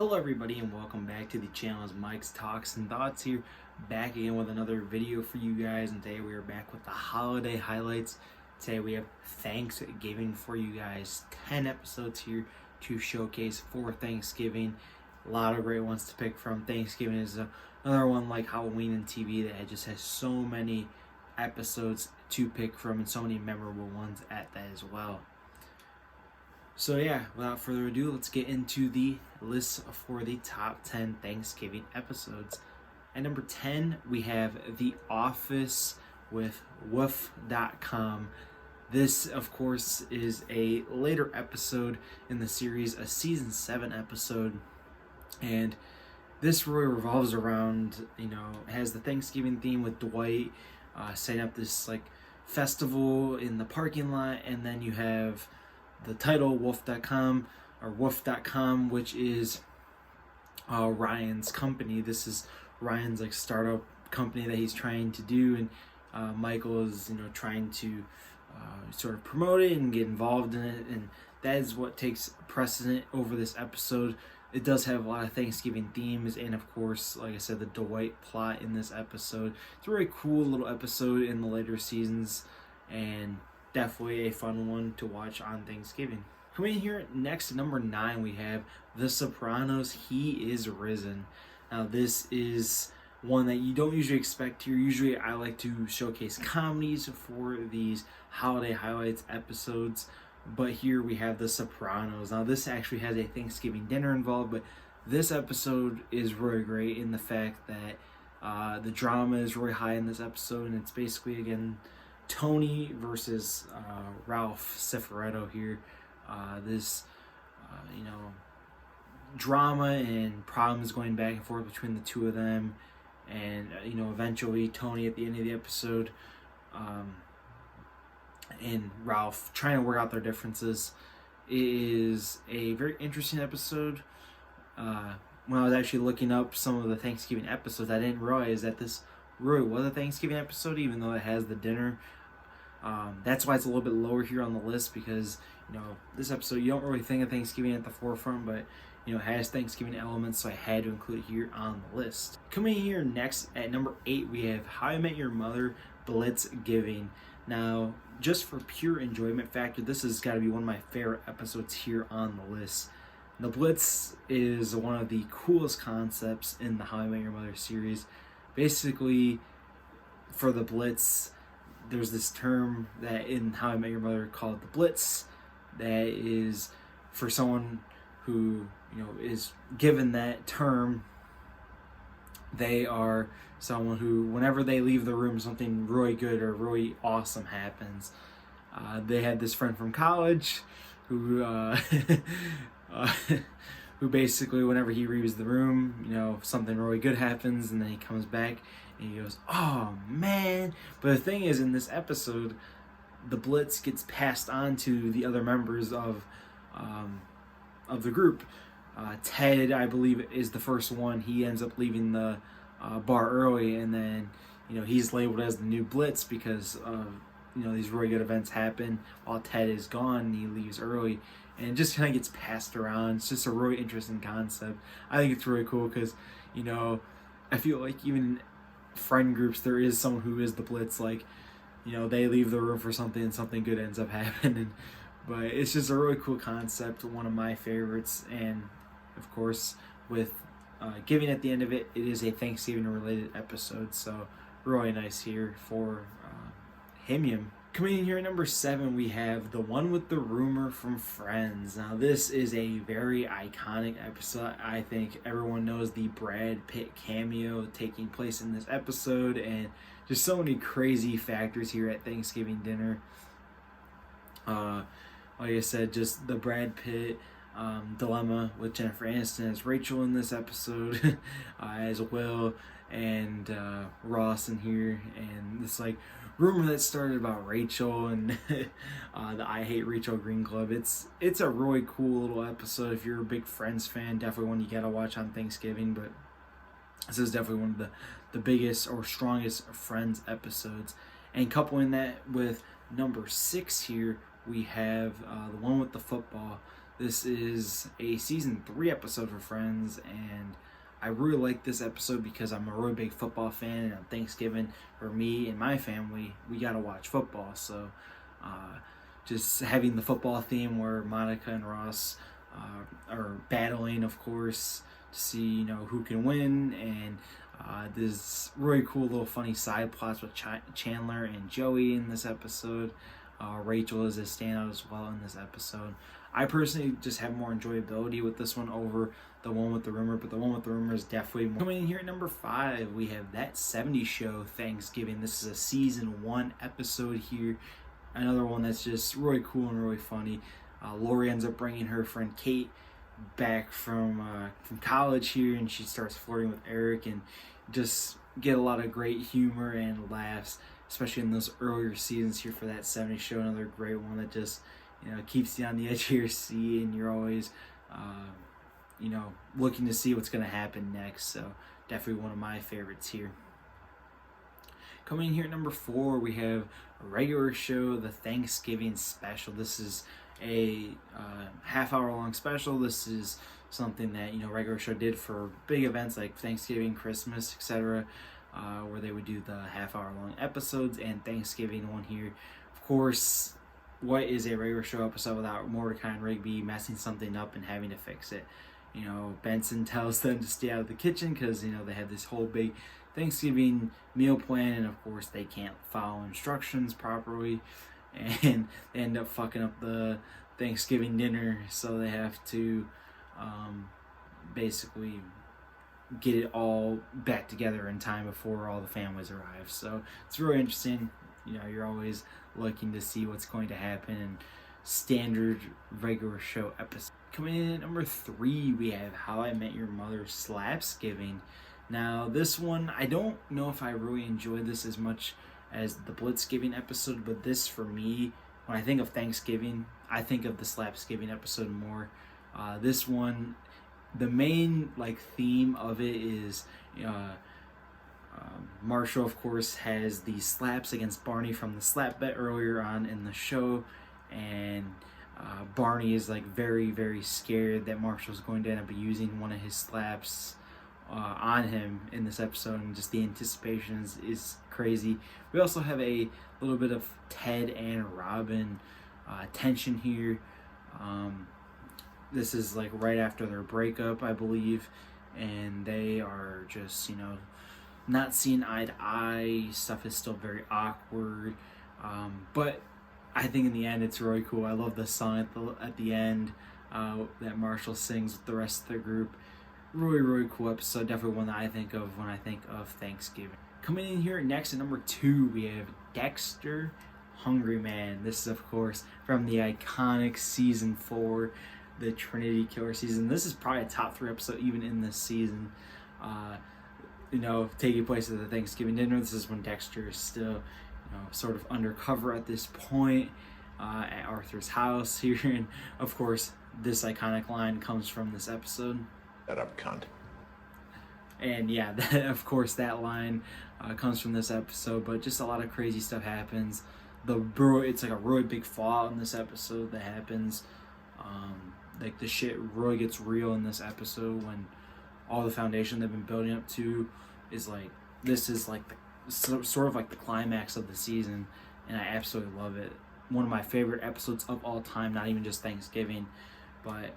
Hello everybody and welcome back to the channel. As Mike's Talks and Thoughts here, back again with another video for you guys, and today we are back with the holiday highlights. Today we have Thanksgiving for you guys, 10 episodes here to showcase for Thanksgiving. A lot of great ones to pick from. Thanksgiving is another one like Halloween and TV that just has so many episodes to pick from and so many memorable ones at that as well. So yeah, without further ado, let's get into the list for the top 10 Thanksgiving episodes. At number 10, we have The Office with Woof.com. This, of course, is a later episode in the series, a season 7 episode. And this really revolves around, has the Thanksgiving theme with Dwight setting up this like festival in the parking lot, and then you have the title Woof.com or Woof.com, which is Ryan's company. This is Ryan's like startup company that he's trying to do, and Michael is trying to sort of promote it and get involved in it, and that is what takes precedent over this episode. It does have a lot of Thanksgiving themes, and of course, like I said, the Dwight plot in this episode. It's a really cool little episode in the later seasons, and definitely a fun one to watch on Thanksgiving. Coming in here next, at number 9, we have The Sopranos, He Is Risen. Now this is one that you don't usually expect here. Usually I like to showcase comedies for these holiday highlights episodes, but here we have The Sopranos. Now this actually has a Thanksgiving dinner involved, but this episode is really great in the fact that the drama is really high in this episode, and it's basically, again, Tony versus Ralph Cifaretto here. This drama and problems going back and forth between the two of them, and eventually Tony at the end of the episode and Ralph trying to work out their differences. It is a very interesting episode. When I was actually looking up some of the Thanksgiving episodes, I didn't realize that this really was a Thanksgiving episode, even though it has the dinner. That's why it's a little bit lower here on the list, because this episode, you don't really think of Thanksgiving at the forefront, but it has Thanksgiving elements, so I had to include it here on the list. Coming in here next at number 8, we have How I Met Your Mother Blitzgiving. Now, just for pure enjoyment factor, this has got to be one of my favorite episodes here on the list. The Blitz is one of the coolest concepts in the How I Met Your Mother series. Basically, for the Blitz, there's this term that in How I Met Your Mother called the Blitz, that is for someone who is given that term. They are someone who, whenever they leave the room, something really good or really awesome happens. They had this friend from college who who basically, whenever he leaves the room, something really good happens, and then he comes back and he goes, "Oh man!" But the thing is, in this episode, the Blitz gets passed on to the other members of the group. Ted, I believe, is the first one. He ends up leaving the bar early, and then he's labeled as the new Blitz because these really good events happen while Ted is gone and he leaves early, and it just kind of gets passed around. It's just a really interesting concept. I think it's really cool because I feel like even in friend groups there is someone who is the Blitz. Like they leave the room for something and something good ends up happening. But it's just a really cool concept, one of my favorites, and of course with giving at the end of it, it is a Thanksgiving related episode, so really nice here for him. Coming in here at number 7, we have The One with the Rumor from Friends. Now this is a very iconic episode. I think everyone knows the Brad Pitt cameo taking place in this episode, and just so many crazy factors here at Thanksgiving dinner. Like I said, just the Brad Pitt dilemma with Jennifer Aniston as Rachel in this episode, as Will and Ross in here, and this like rumor that started about Rachel and the I Hate Rachel Green Club. It's a really cool little episode. If you're a big Friends fan, definitely one you gotta watch on Thanksgiving. But this is definitely one of the biggest or strongest Friends episodes. And coupling that with number 6 here, we have the one with the football. This is a season 3 episode for Friends, and I really like this episode because I'm a really big football fan, and on Thanksgiving, for me and my family, we gotta watch football. So just having the football theme where Monica and Ross are battling, of course, to see who can win, and there's really cool little funny side plots with Chandler and Joey in this episode. Rachel is a standout as well in this episode. I personally just have more enjoyability with this one over the one with the rumor, but the one with the rumor is definitely more. Coming in here at number 5, we have That 70s Show Thanksgiving. This is a season 1 episode here. Another one that's just really cool and really funny. Lori ends up bringing her friend Kate back from college here, and she starts flirting with Eric, and just get a lot of great humor and laughs, especially in those earlier seasons here for That 70s Show. Another great one that just keeps you on the edge of your seat, and you're always looking to see what's going to happen next. So definitely one of my favorites here. Coming in here at number 4, we have a regular show, the Thanksgiving special. This is a half-hour long special. This is something that regular show did for big events like Thanksgiving, Christmas, etc., where they would do the half-hour long episodes, and Thanksgiving one here. Of course, what is a regular show episode without Mordecai and Rigby messing something up and having to fix it? Benson tells them to stay out of the kitchen because they have this whole big Thanksgiving meal plan, and of course they can't follow instructions properly, and they end up fucking up the Thanksgiving dinner, so they have to basically get it all back together in time before all the families arrive. So it's really interesting. You're always looking to see what's going to happen in standard regular show episodes. Coming in at number 3, we have How I Met Your Mother Slapsgiving. Now, this one, I don't know if I really enjoyed this as much as the Blitzgiving episode, but this, for me, when I think of Thanksgiving, I think of the Slapsgiving episode more. This one, the main theme of it is Marshall, of course, has the slaps against Barney from the slap bet earlier on in the show, and Barney is very, very scared that Marshall's going to end up using one of his slaps on him in this episode, and just the anticipation is crazy. We also have a little bit of Ted and Robin tension here. This is right after their breakup, I believe, and they are just not seeing eye to eye. Stuff is still very awkward, but I think in the end it's really cool. I love the song at the end that Marshall sings with the rest of the group. Really, really cool episode. Definitely one that I think of when I think of Thanksgiving. Coming in here next at number 2, we have Dexter, Hungry Man. This is, of course, from the iconic season 4, the Trinity Killer season. This is probably a top 3 episode even in this season. Taking place at the Thanksgiving dinner. This is when Dexter is still, sort of undercover at this point at Arthur's house here. And, of course, this iconic line comes from this episode. Shut up, cunt. And yeah, of course, that line comes from this episode, but just a lot of crazy stuff happens. It's a really big fallout in this episode that happens. The shit really gets real in this episode when all the foundation they've been building up to is this is sort of the climax of the season, and I absolutely love it. One of my favorite episodes of all time, not even just Thanksgiving, but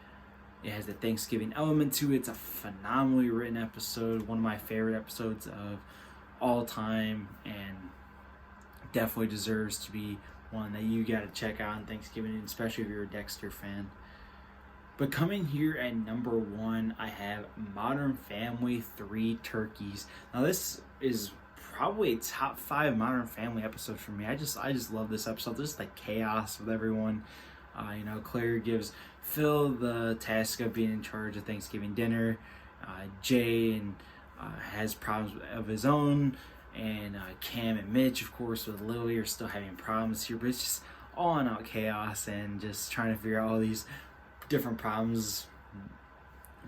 it has the Thanksgiving element to it. It's a phenomenally written episode, one of my favorite episodes of all time, and definitely deserves to be one that you got to check out on Thanksgiving, especially if you're a Dexter fan. But coming here at number 1, I have Modern Family 3 Turkeys. Now this is probably a top 5 Modern Family episode for me. I just love this episode. Just chaos with everyone. Claire gives Phil the task of being in charge of Thanksgiving dinner. Jay has problems of his own, and Cam and Mitch, of course, with Lily are still having problems here. But it's just all in out chaos and just trying to figure out all these different problems,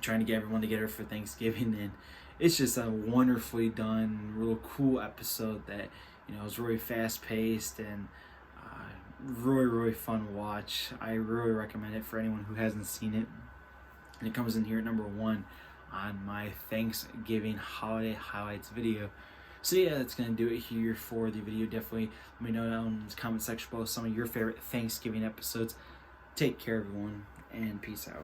trying to get everyone together for Thanksgiving. And it's just a wonderfully done, real cool episode that is really fast paced and really fun watch. I really recommend it for anyone who hasn't seen it. And it comes in here at number 1 on my Thanksgiving holiday highlights video. So yeah, that's going to do it here for the video. Definitely let me know down in the comment section below some of your favorite Thanksgiving episodes. Take care, everyone, and peace out.